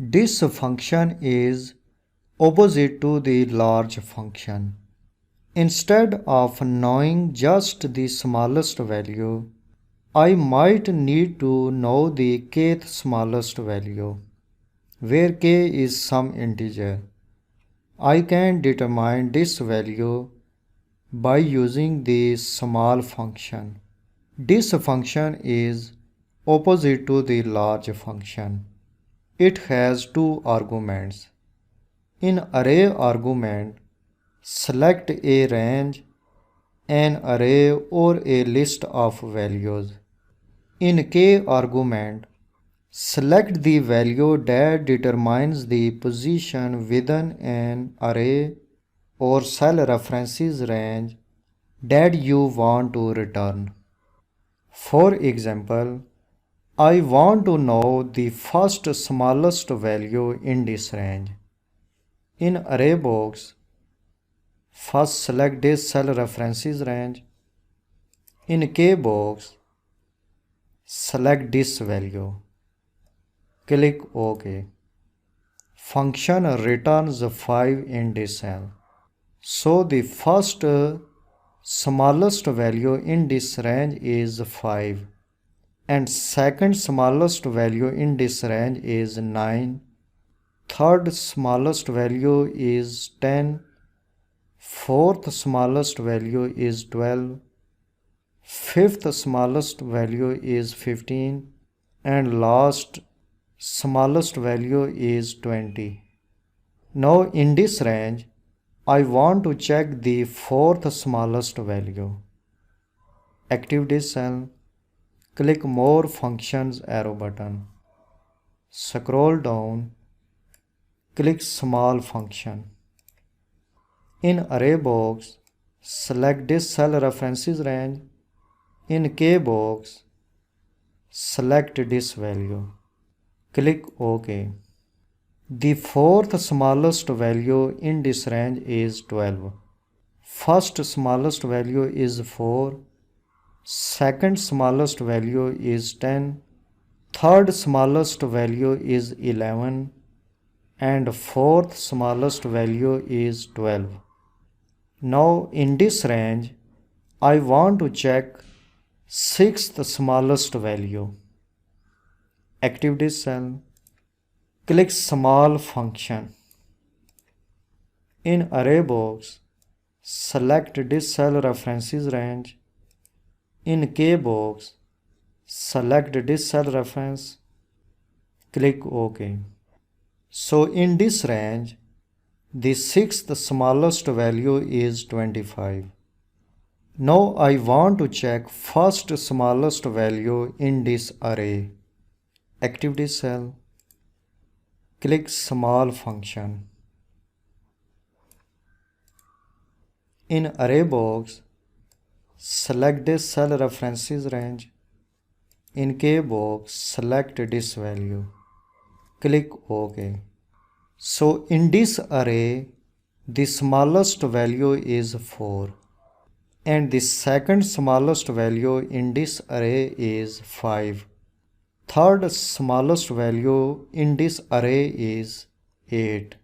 This function is opposite to the large function. Instead of knowing just the smallest value, I might need to know the kth smallest value, where k is some integer. I can determine this value by using the small function. This function is opposite to the large function. It has two arguments. In array argument, select a range, an array or a list of values. In k argument, select the value that determines the position within an array or cell references range that you want to return. For example, I want to know the first smallest value in this range. In array box, first select this cell references range. In k box, select this value. Click OK. Function returns 5 in this cell. So the first smallest value in this range is 5. And second smallest value in this range is 9. Third smallest value is 10. Fourth smallest value is 12. Fifth smallest value is 15. And last smallest value is 20. Now in this range, I want to check the fourth smallest value. Active this cell. Click More Functions arrow button. Scroll down. Click Small Function. In array box, select this cell references range. In k box, select this value. Click OK. The fourth smallest value in this range is 12. First smallest value is 4. Second smallest value is 10. Third smallest value is 11. And fourth smallest value is 12. Now in this range, I want to check sixth smallest value. Active this cell. Click Small Function. In array box, select this cell references range. In k box, select this cell reference. Click OK. So in this range, the sixth smallest value is 25. Now I want to check first smallest value in this array. Active this cell. Click Small Function. In array box, select this cell references range. In k box, select this value. Click OK. So in this array, the smallest value is 4. And the second smallest value in this array is 5. Third smallest value in this array is 8.